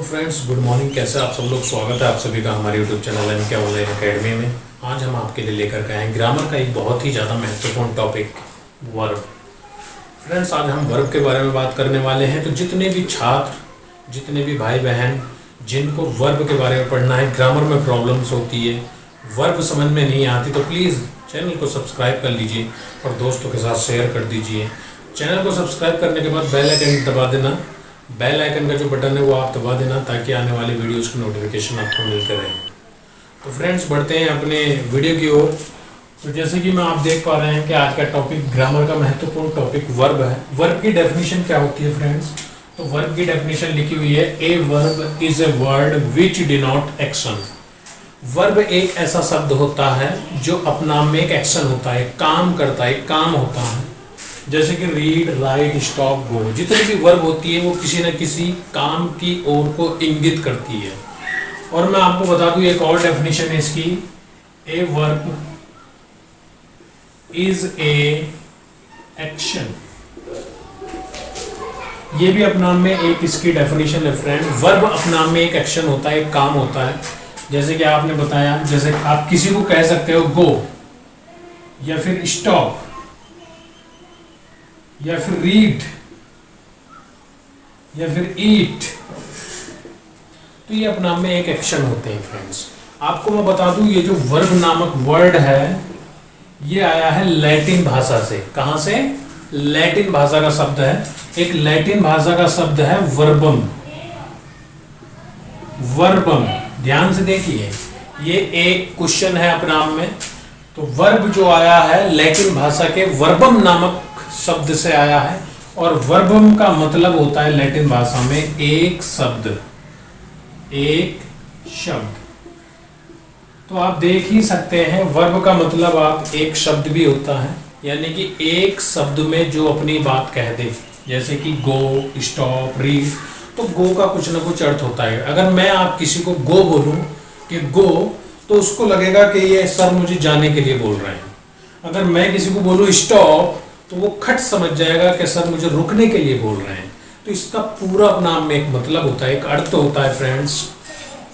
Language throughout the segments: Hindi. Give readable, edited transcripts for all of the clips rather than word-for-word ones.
तो फ्रेंड्स गुड मॉर्निंग। कैसे आप सब लोग? स्वागत है आप सभी का हमारे यूट्यूब चैनल यानी कि ऑनलाइन अकेडमी में। आज हम आपके लिए लेकर के आए हैं ग्रामर का एक बहुत ही ज़्यादा महत्वपूर्ण टॉपिक, वर्ब। फ्रेंड्स आज हम वर्ब के बारे में बात करने वाले हैं। तो जितने भी छात्र, जितने भी भाई बहन जिनको वर्ब के बारे में पढ़ना है, ग्रामर में प्रॉब्लम्स होती है, वर्ब समझ में नहीं आती, तो प्लीज़ चैनल को सब्सक्राइब कर लीजिए और दोस्तों के साथ शेयर कर दीजिए। चैनल को सब्सक्राइब करने के बाद बेल आइकन दबा देना। बेल आइकन का जो बटन है वो आप दबा देना ताकि आने वाली वीडियोस की नोटिफिकेशन आपको मिलते रहे। तो फ्रेंड्स बढ़ते हैं अपने वीडियो की ओर। तो जैसे कि मैं आप देख पा रहे हैं कि आज का टॉपिक ग्रामर का महत्वपूर्ण टॉपिक वर्ब है। वर्ब की डेफिनेशन क्या होती है फ्रेंड्स? तो वर्ब की डेफिनेशन लिखी हुई है, a verb is a word which denote action. Verb एक ऐसा शब्द होता है जो अपना में एक एक्शन होता है, काम करता है, काम होता है। जैसे कि रीड, राइट, स्टॉप, गो, जितनी भी वर्ब होती है वो किसी न किसी काम की ओर को इंगित करती है। और मैं आपको बता दूं एक और डेफिनेशन है इसकी, a verb is a action. ये भी अपना में एक इसकी डेफिनेशन है फ्रेंड। वर्ब अपना में एक एक्शन होता है, एक काम होता है। जैसे कि आपने बताया, जैसे आप किसी को कह सकते हो गो, या फिर स्टॉप, या फिर रीड, या फिर ईट, तो ये अपना में एक एक्शन होते हैं फ्रेंड्स। आपको मैं बता दूं ये जो वर्ब नामक वर्ड है ये आया है लैटिन भाषा से। कहां से? लैटिन भाषा का शब्द है। एक लैटिन भाषा का शब्द है वर्बम। वर्बम, ध्यान से देखिए, ये एक क्वेश्चन है अपने आप में। तो वर्ब जो आया है लैटिन भाषा के वर्बम नामक शब्द से आया है, और वर्बम का मतलब होता है लैटिन भाषा में एक शब्द, एक शब्द। तो आप देख ही सकते हैं वर्ब का मतलब आप एक शब्द भी होता है, यानी कि एक शब्द में जो अपनी बात कह दे। जैसे कि गो, स्टॉप, रीड, तो गो का कुछ ना कुछ अर्थ होता है। अगर मैं आप किसी को गो बोलूं कि गो, तो उसको लगेगा कि ये सर मुझे जाने के लिए बोल रहे हैं। अगर मैं किसी को बोलूं स्टॉप, तो वो खट समझ जाएगा कि सर मुझे रुकने के लिए बोल रहे हैं। तो इसका पूरा अपना में एक मतलब होता है, एक अर्थ होता है फ्रेंड्स।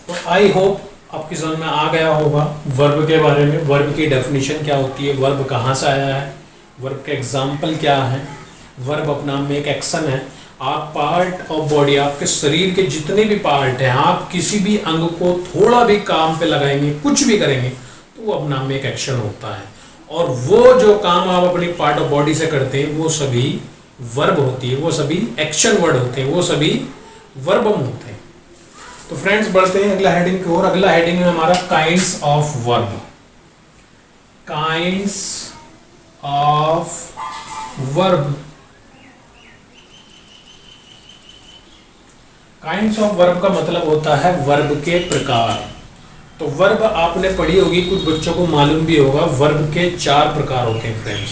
तो आई होप आपकी समझ में आ गया होगा वर्ब के बारे में, वर्ब की डेफिनेशन क्या होती है, वर्ब कहाँ से आया है, वर्ब के एग्जाम्पल क्या है। वर्ब अपना में एक एक्शन है। आप पार्ट ऑफ बॉडी, आपके शरीर के जितने भी पार्ट हैं, आप किसी भी अंग को थोड़ा भी काम पे लगाएंगे, कुछ भी करेंगे, तो वो अपना में एक एक्शन होता है। और वो जो काम आप अपनी पार्ट ऑफ बॉडी से करते हैं वो सभी वर्ब होती है, वो सभी एक्शन वर्ड होते हैं, वो सभी वर्बम होते हैं। तो फ्रेंड्स बढ़ते हैं अगला हेडिंग की ओर। अगला हेडिंग है हमारा kinds of verb. Kinds of verb. Kinds of verb का मतलब होता है वर्ब के प्रकार। तो वर्ब आपने पढ़ी होगी, कुछ बच्चों को मालूम भी होगा, वर्ब के 4 प्रकार होते हैं फ्रेंड्स।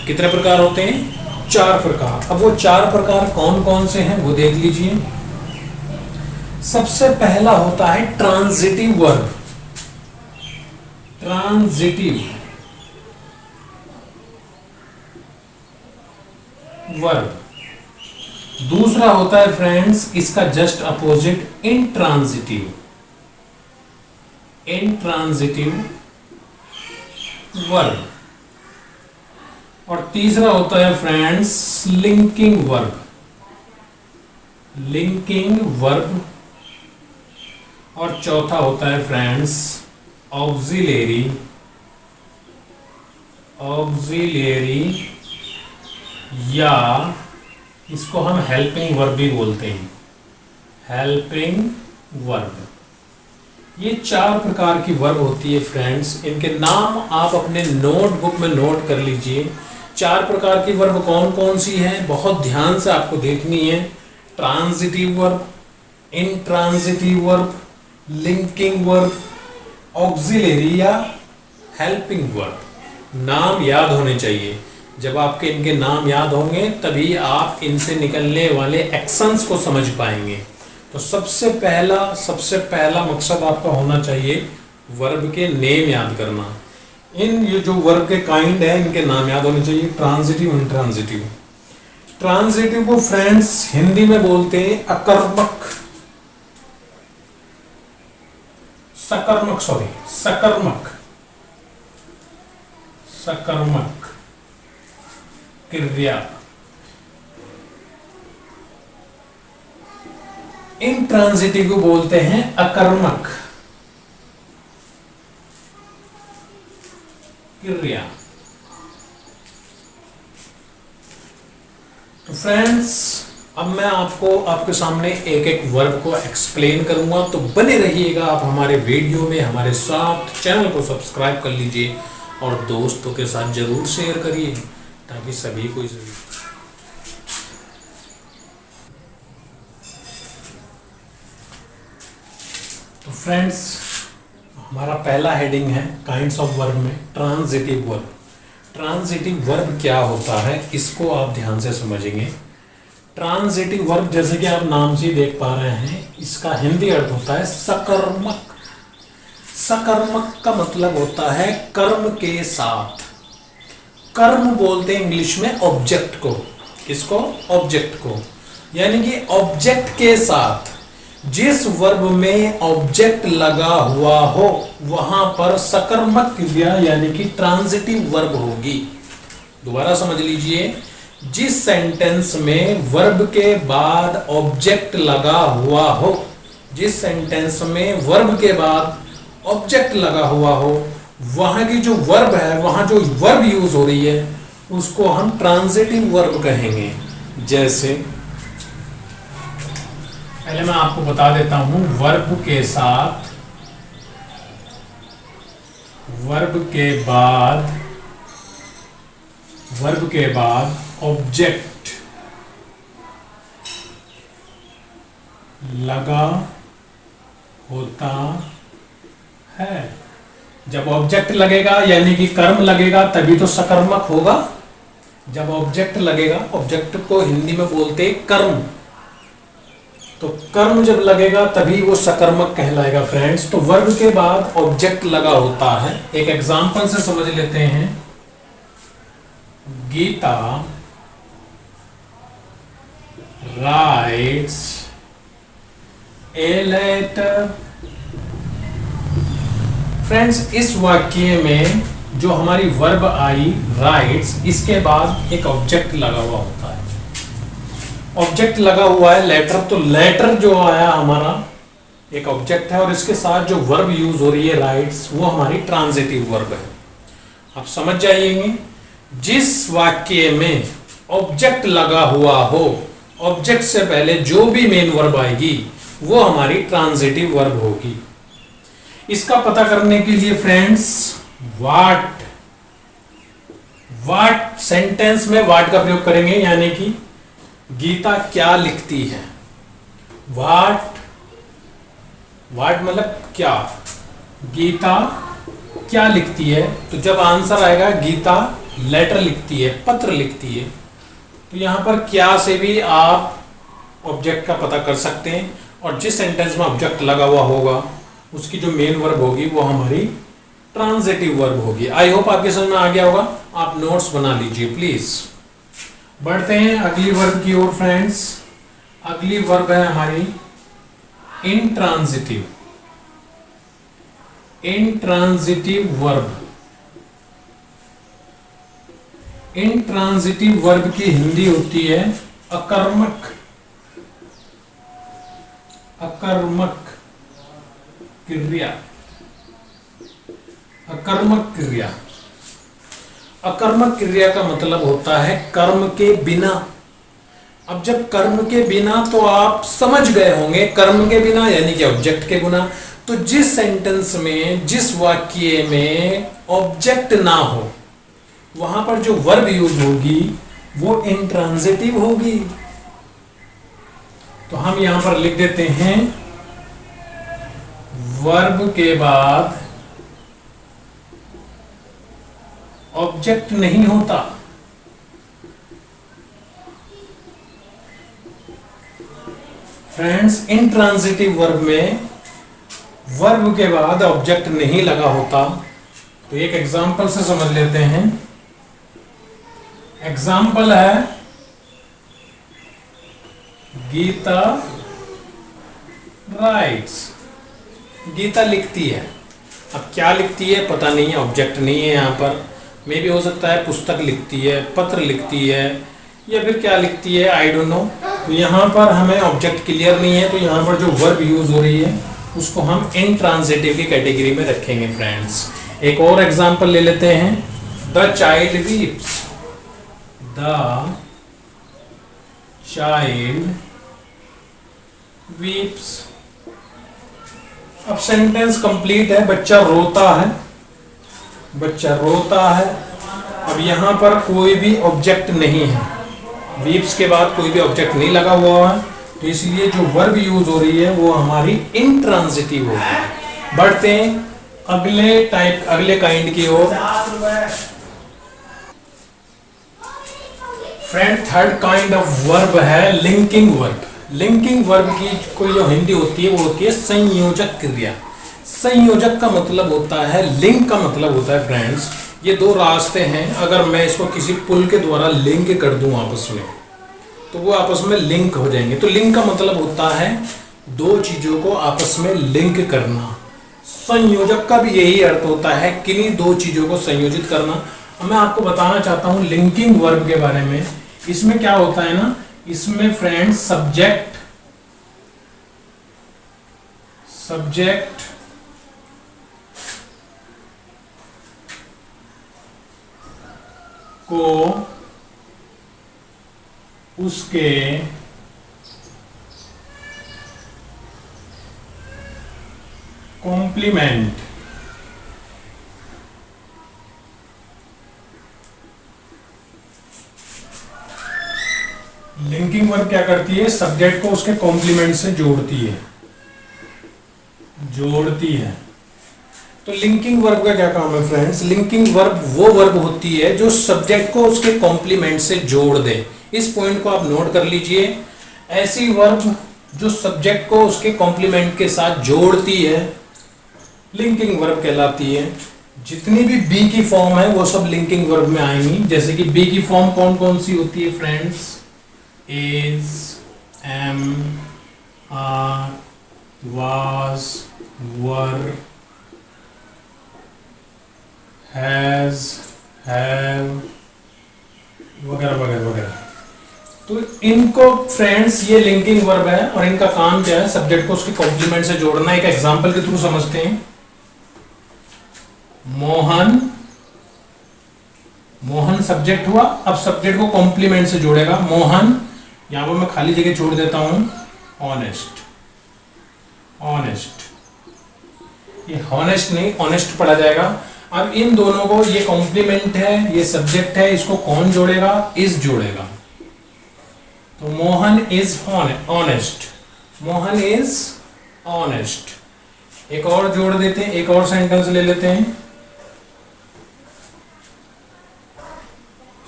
कितने प्रकार होते हैं? 4 प्रकार। अब वो 4 प्रकार कौन कौन से हैं वो देख लीजिए। सबसे पहला होता है ट्रांजिटिव वर्ब। Transitive verb. दूसरा होता है फ्रेंड्स इसका just opposite, intransitive. Intransitive verb. और तीसरा होता है friends linking verb. Linking verb. और चौथा होता है फ्रेंड्स ऑक्सिलरी। ऑक्सिलरी, या इसको हम हेल्पिंग वर्ब भी बोलते हैं। Helping verb. ये 4 प्रकार की वर्ब होती है फ्रेंड्स। इनके नाम आप अपने नोटबुक में नोट कर लीजिए। 4 प्रकार की वर्ब कौन कौन सी हैं, बहुत ध्यान से आपको देखनी है। Transitive verb, intransitive verb, linking verb, auxiliary या हेल्पिंग वर्ब। नाम याद होने चाहिए। जब आपके इनके नाम याद होंगे तभी आप इनसे निकलने वाले एक्शंस को समझ पाएंगे। तो सबसे पहला मकसद आपका होना चाहिए वर्ब के नेम याद करना। ये जो वर्ब के काइंड है इनके नाम याद होने चाहिए, ट्रांजिटिव, इंट्रांजिटिव। ट्रांजिटिव को फ्रेंड्स हिंदी में बोलते हैं अकर्मक। सकर्मक, सॉरी सकर्मक, सकर्मक क्रिया। इंट्रांजिटिव को बोलते हैं अकर्मक क्रिया। तो फ्रेंड्स, अब मैं आपको आपके सामने एक एक वर्ब को एक्सप्लेन करूंगा, तो बने रहिएगा आप हमारे वीडियो में हमारे साथ। चैनल को सब्सक्राइब कर लीजिए और दोस्तों के साथ जरूर शेयर करिए ताकि सभी को तो फ्रेंड्स, हमारा पहला हेडिंग है काइंड्स ऑफ वर्ब में ट्रांजिटिव वर्ब। ट्रांजिटिव वर्ब क्या होता है इसको आप ध्यान से समझेंगे। ट्रांजिटिव वर्ब जैसे कि आप नाम से देख पा रहे हैं, इसका हिंदी अर्थ होता है सकर्मक। सकर्मक का मतलब होता है कर्म के साथ। कर्म बोलते हैं इंग्लिश में ऑब्जेक्ट को। किसको? ऑब्जेक्ट को। यानी कि ऑब्जेक्ट के साथ जिस वर्ब में ऑब्जेक्ट लगा हुआ हो वहां पर सकर्मक क्रिया यानी कि ट्रांजिटिव वर्ब होगी। दोबारा समझ लीजिए, जिस सेंटेंस में वर्ब के बाद ऑब्जेक्ट लगा हुआ हो, जिस सेंटेंस में वर्ब के बाद ऑब्जेक्ट लगा हुआ हो, वहां की जो वर्ब है, वहां जो वर्ब यूज हो रही है उसको हम ट्रांजिटिव वर्ब कहेंगे। जैसे पहले मैं आपको बता देता हूं, वर्ब के साथ, वर्ब के बाद ऑब्जेक्ट लगा होता है। जब ऑब्जेक्ट लगेगा यानी कि कर्म लगेगा तभी तो सकर्मक होगा। जब ऑब्जेक्ट लगेगा, ऑब्जेक्ट को हिंदी में बोलते हैं कर्म, तो कर्म जब लगेगा तभी वो सकर्मक कहलाएगा। फ्रेंड्स, तो वर्ब के बाद ऑब्जेक्ट लगा होता है। एक एग्जांपल से समझ लेते हैं। Gita writes a letter. Friends, इस वाक्य में जो हमारी वर्ब आई राइट्स, इसके बाद एक ऑब्जेक्ट लगा हुआ होता है। ऑब्जेक्ट लगा हुआ है लेटर, तो लेटर जो आया हमारा एक ऑब्जेक्ट है और इसके साथ जो वर्ब यूज हो रही है राइट्स, वो हमारी ट्रांजिटिव वर्ब है। आप समझ जाइएंगे, जिस वाक्य में ऑब्जेक्ट लगा हुआ हो, ऑब्जेक्ट से पहले जो भी मेन वर्ब आएगी वो हमारी ट्रांजिटिव वर्ब होगी। इसका पता करने के लिए फ्रेंड्स, वाट सेंटेंस में वाट का प्रयोग करेंगे, यानी कि गीता क्या लिखती है। वाट मतलब क्या, गीता क्या लिखती है। तो जब आंसर आएगा गीता लेटर लिखती है, पत्र लिखती है, तो यहां पर क्या से भी आप ऑब्जेक्ट का पता कर सकते हैं। और जिस सेंटेंस में ऑब्जेक्ट लगा हुआ होगा उसकी जो मेन वर्ब होगी वो हमारी ट्रांजिटिव वर्ब होगी। आई होप आपके समझ में आ गया होगा। आप नोट्स बना लीजिए प्लीज। बढ़ते हैं अगली वर्ब की ओर फ्रेंड्स। अगली वर्ब है हमारी intransitive. Intransitive verb. Intransitive verb की हिंदी होती है अकर्मक। अकर्मक क्रिया। अकर्मक क्रिया। अकर्मक क्रिया का मतलब होता है कर्म के बिना। अब जब कर्म के बिना, तो आप समझ गए होंगे, कर्म के बिना यानी कि ऑब्जेक्ट के बिना। तो जिस सेंटेंस में, जिस वाक्य में ऑब्जेक्ट ना हो, वहां पर जो वर्ब यूज होगी वो इंट्रांजिटिव होगी। तो हम यहां पर लिख देते हैं, वर्ब के बाद ऑब्जेक्ट नहीं होता। फ्रेंड्स, इंट्रांजिटिव वर्ब में वर्ब के बाद ऑब्जेक्ट नहीं लगा होता। तो एक एग्जांपल से समझ लेते हैं। एग्जांपल है गीता राइट्स। गीता लिखती है। अब क्या लिखती है पता नहीं है, ऑब्जेक्ट नहीं है यहाँ पर। मे भी हो सकता है पुस्तक लिखती है, पत्र लिखती है, या फिर क्या लिखती है, आई डोंट नो। तो यहाँ पर हमें ऑब्जेक्ट क्लियर नहीं है, तो यहाँ पर जो वर्ब यूज हो रही है उसको हम इंट्रांजिटिव की कैटेगरी में रखेंगे फ्रेंड्स। एक और एग्जांपल ले लेते हैं, the child weeps. The child weeps. अब सेंटेंस कंप्लीट है, बच्चा रोता है, बच्चा रोता है। अब यहाँ पर कोई भी ऑब्जेक्ट नहीं है, वीप्स के बाद कोई भी ऑब्जेक्ट नहीं लगा हुआ है, तो इसलिए जो वर्ब यूज हो रही है वो हमारी इंट्रांजिटिव होगी। बढ़ते हैं अगले काइंड की ओर। Friend, third kind of verb है लिंकिंग वर्ब। लिंकिंग वर्ब की कोई जो हिंदी होती है वो होती है संयोजक क्रिया। संयोजक का मतलब होता है, लिंक का मतलब होता है फ्रेंड्स, ये दो रास्ते हैं, अगर मैं इसको किसी पुल के द्वारा लिंक कर दूं आपस में तो वो आपस में लिंक हो जाएंगे। तो लिंक का मतलब होता है दो चीजों को आपस में लिंक करना। संयोजक का भी यही अर्थ होता है, किन्हीं दो चीजों को संयोजित करना। अब मैं आपको बताना चाहता हूं लिंकिंग वर्ब के बारे में। इसमें क्या होता है ना, इसमें फ्रेंड्स सब्जेक्ट को उसके कॉम्प्लीमेंट लिंकिंग वर्ब क्या करती है, सब्जेक्ट को उसके कॉम्प्लीमेंट से जोड़ती है। तो लिंकिंग वर्ब का क्या काम है फ्रेंड्स, लिंकिंग वर्ब वो वर्ब होती है जो सब्जेक्ट को उसके कॉम्प्लीमेंट से जोड़ दे। इस पॉइंट को आप नोट कर लीजिए। ऐसी वर्ब जो सब्जेक्ट को उसके कॉम्प्लीमेंट के साथ जोड़ती है लिंकिंग वर्ब कहलाती है। जितनी भी बी की फॉर्म है वो सब लिंकिंग वर्ब में आएंगी। जैसे कि बी की फॉर्म कौन कौन सी होती है friends, is, am, are, was, were, has, have, वगैरह वगैरह वगैरह। तो इनको फ्रेंड्स ये लिंकिंग वर्ब है और इनका काम क्या है, सब्जेक्ट को उसके कॉम्प्लीमेंट से जोड़ना। एक एग्जांपल के थ्रू समझते हैं। मोहन सब्जेक्ट हुआ, अब सब्जेक्ट को कॉम्प्लीमेंट से जोड़ेगा मोहन। यहां पर मैं खाली जगह छोड़ देता हूं ऑनेस्ट। ये हॉनेस्ट नहीं ऑनेस्ट पढ़ा जाएगा। अब इन दोनों को, ये कॉम्प्लीमेंट है, ये सब्जेक्ट है, इसको कौन जोड़ेगा, इज जोड़ेगा। तो Mohan is honest, Mohan is honest. एक और जोड़ देते हैं, एक और सेंटेंस ले लेते हैं।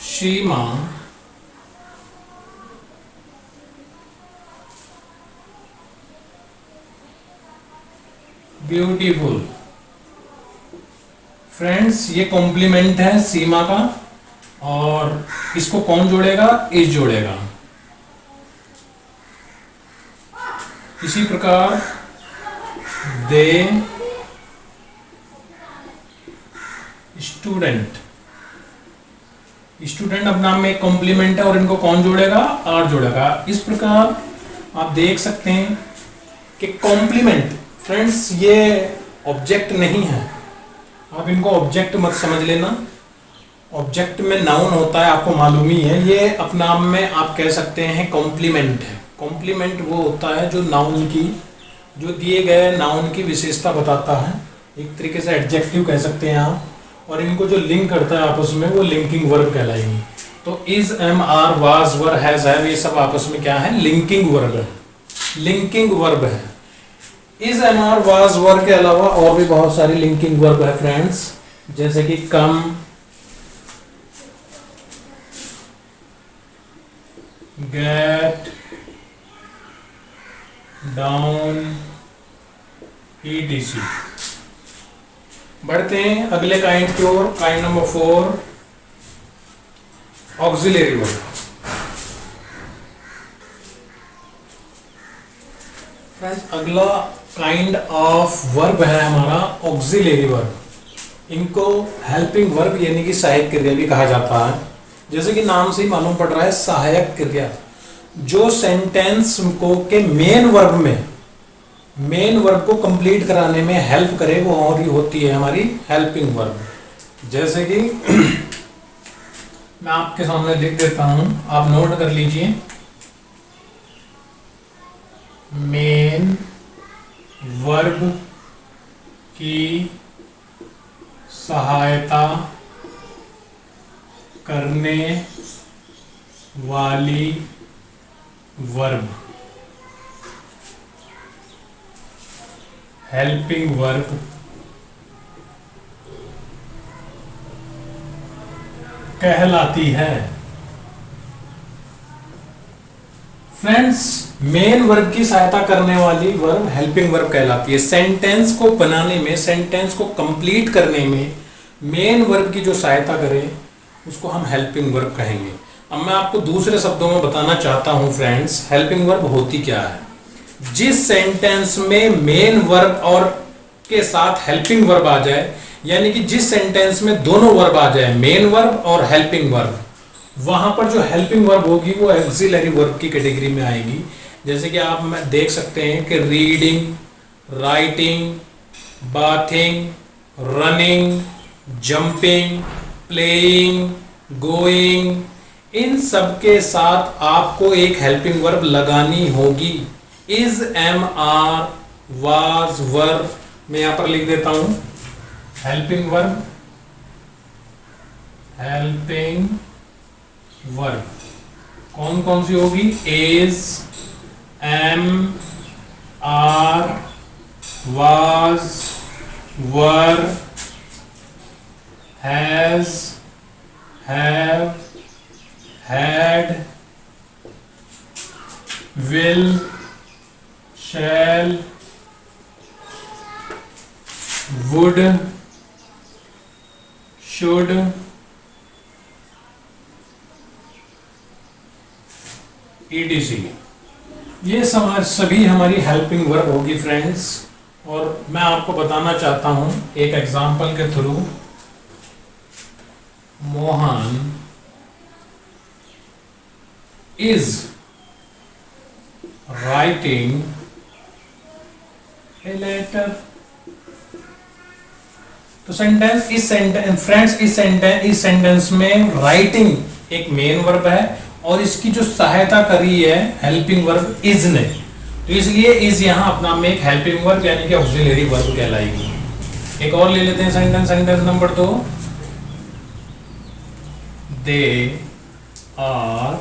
शीमा ब्यूटीफुल। फ्रेंड्स ये कॉम्प्लीमेंट है सीमा का और इसको कौन जोड़ेगा, इज जोड़ेगा। इसी प्रकार दे स्टूडेंट अब नाम में एक कॉम्प्लीमेंट है और इनको कौन जोड़ेगा, आर जोड़ेगा। इस प्रकार आप देख सकते हैं कि कॉम्प्लीमेंट फ्रेंड्स ये ऑब्जेक्ट नहीं है, आप इनको ऑब्जेक्ट मत समझ लेना। ऑब्जेक्ट में नाउन होता है, आपको मालूम ही है। ये अपने नाम में आप कह सकते हैं कॉम्प्लीमेंट है। कॉम्प्लीमेंट वो होता है जो नाउन की, जो दिए गए नाउन की विशेषता बताता है। एक तरीके से एडजेक्टिव कह सकते हैं आप। और इनको जो लिंक करता है आपस में वो लिंकिंग वर्ब कहलाएंगी। तो is, am, are, was, were, has, have, ये सब आपस में क्या है, लिंकिंग वर्ब है। लिंकिंग वर्ब है। Is, am, are, was, were के अलावा और भी बहुत सारी लिंकिंग वर्ब है फ्रेंड्स, जैसे कि कम, गेट, डाउन, etc। बढ़ते हैं अगले काइंड की ओर। Kind number 4, auxiliary verb. Friends अगला काइंड ऑफ वर्ब है हमारा ऑक्सिलरी वर्ब। इनको हेल्पिंग वर्ब यानी कि सहायक क्रिया भी कहा जाता है। जैसे कि नाम से ही मालूम पड़ रहा है सहायक क्रिया, जो सेंटेंस को के मेन वर्ब को कंप्लीट कराने में हेल्प करे वो और ही होती है हमारी हेल्पिंग वर्ब। जैसे कि मैं आपके सामने लिख देता हूं, आप नोट कर लीजिए। मेन वर्ब की सहायता करने वाली वर्ब हेल्पिंग वर्ब कहलाती है। फ्रेंड्स मेन वर्ब की सहायता करने वाली वर्ब हेल्पिंग वर्ब कहलाती है। सेंटेंस को बनाने में, सेंटेंस को कंप्लीट करने में मेन वर्ब की जो सहायता करे उसको हम हेल्पिंग वर्ब कहेंगे। अब मैं आपको दूसरे शब्दों में बताना चाहता हूं फ्रेंड्स, हेल्पिंग वर्ब होती क्या है। जिस सेंटेंस में मेन वर्ब और के साथ हेल्पिंग वर्ब आ जाए, यानी कि जिस सेंटेंस में दोनों वर्ब आ जाए, मेन वर्ब और हेल्पिंग वर्ब, वहां पर जो हेल्पिंग वर्ब होगी वो ऑक्सिलरी वर्ब की कैटेगरी में आएगी। जैसे कि आप देख सकते हैं कि reading, writing, bathing, running, jumping, playing, going, इन सब के साथ आपको एक हेल्पिंग वर्ब लगानी होगी। Is, am, are, was, were, मैं यहां पर लिख देता हूं हेल्पिंग वर्ब। हेल्पिंग वर्ब कौन कौन सी होगी? Is, am, are, was, were, has, have, had, will, shall, would, should, etc. ये सभी हमारी हेल्पिंग वर्ब होगी फ्रेंड्स। और मैं आपको बताना चाहता हूं एक एग्जांपल के through. Mohan is writing a letter। तो इस सेंटेंस में राइटिंग एक मेन वर्ब है और इसकी जो सहायता करी है हेल्पिंग वर्ब इज ने, तो इसलिए इज यहां अपना में एक हेल्पिंग वर्ब यानी कि ऑक्सिलरी वर्ब कहलाएगी। एक और ले लेते हैं sentence number 2। They are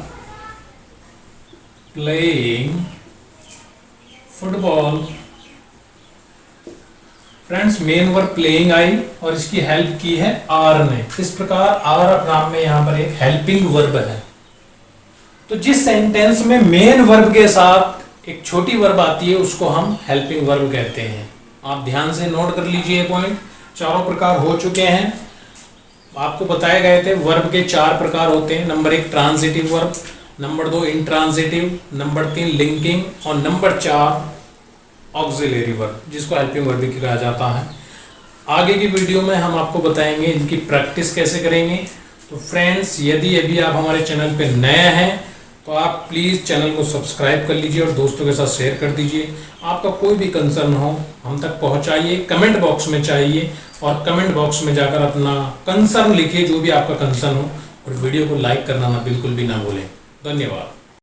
playing football. Friends main verb playing आई और इसकी हेल्प की है आर ने। इस प्रकार आर अपना में यहां पर एक हेल्पिंग वर्ब है। तो जिस सेंटेंस में मेन वर्ब के साथ एक छोटी वर्ब आती है उसको हम हेल्पिंग वर्ब कहते हैं। आप ध्यान से नोट कर लीजिए पॉइंट। चारों प्रकार हो चुके हैं, आपको बताए गए थे। वर्ब के 4 प्रकार होते हैं। Number 1 transitive verb, number 2 intransitive, number 3 linking और नंबर 4 ऑक्सिलरी वर्ब, जिसको हेल्पिंग वर्ब भी कहा जाता है। आगे की वीडियो में हम आपको बताएंगे इनकी प्रैक्टिस कैसे करेंगे। तो फ्रेंड्स यदि अभी आप हमारे चैनल पे नए हैं तो आप प्लीज़ चैनल को सब्सक्राइब कर लीजिए और दोस्तों के साथ शेयर कर दीजिए। आपका कोई भी कंसर्न हो हम तक पहुंचाइए, कमेंट बॉक्स में चाहिए और कमेंट बॉक्स में जाकर अपना कंसर्न लिखिए, जो भी आपका कंसर्न हो, और वीडियो को लाइक करना ना बिल्कुल भी ना भूलें। धन्यवाद।